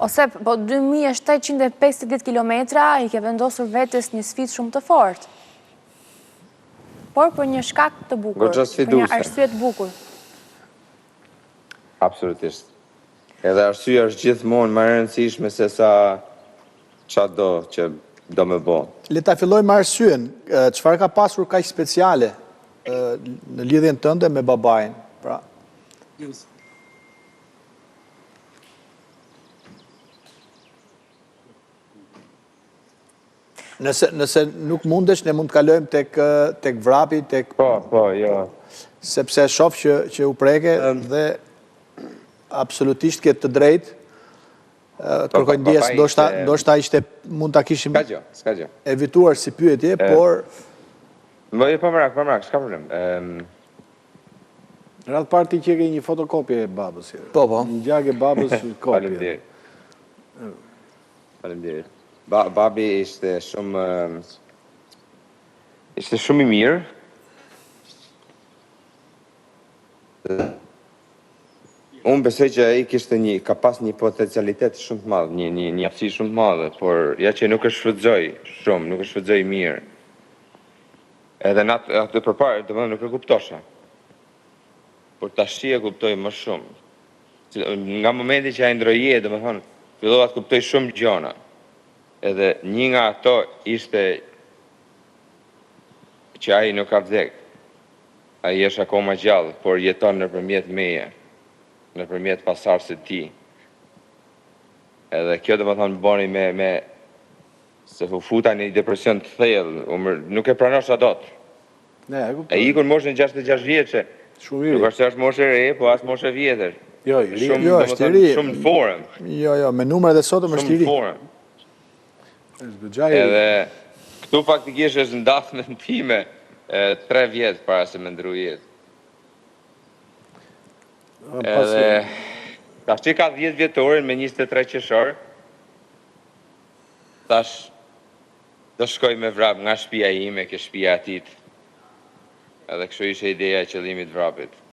Ose, po 2750 kilometra i ke vendosur vetës një sfidë shumë të fortë. Por për një shkak të bukur, për një arsye të bukur. Absolutisht. Edhe arsyeja është gjithmonë më e rëndësishme se sa çfarë do që do më bë. Le ta fillojmë me arsyen. Çfarë ka pasur kaq speciale në lidhjen tënde me babain? Pra, Nëse nuk mundesh, ne mund të kalojmë tek vrapi, tek... Po, jo. Sepse shoh që u preke dhe absolutisht ke të drejtë. Kërkoj ndjes, ndoshta ishte mund ta kishim s'ka gjë. Evituar si pyetje, por Po mrak, s'ka problem. Në radhë parti që ke një fotokopje e babës. Po. Një gjak e babës kopje. Faleminderit. Babi ishte shumë i mirë. Unë besoj që ai ka pas një potencialitet shumë të madh, një aftësi shumë të madhe, por ja që nuk e shfrytëzoi shumë, nuk e shfrytëzoi mirë. Edhe atë përpara, domethënë nuk e kuptosha. Por tash e kuptoj më shumë. Nga momenti që ai ndroi, domethënë, fillova të kuptoj shumë gjëra. Edhe një nga ato ishte që ai nuk ka vdek. Ai është akoma gjallë, por jeton nëpërmjet meje, nëpërmjet pasardhësit të tij. Edhe kjo domethënë bëni me se u futa në një depresion të thellë, nuk e pranosh dot. Ai ikur moshën 66 vjeçe. Shumë mirë. Nuk është as moshë e re, po as moshë e vjetër. Jo, është i ri. Shumë në forëm. Jo, me numrat e sotëm është i ri. Shumë në forëm. Edhe këtu faktikisht është ndafme time 3 vjet para se më ndroi jetë. Edhe tash që ka 10 vjetorin me 23 qershor, tash do shkoj me vrap nga shtëpia ime ke shtëpia e tij. Edhe kështu ishte ideja e qëllimit vrapit.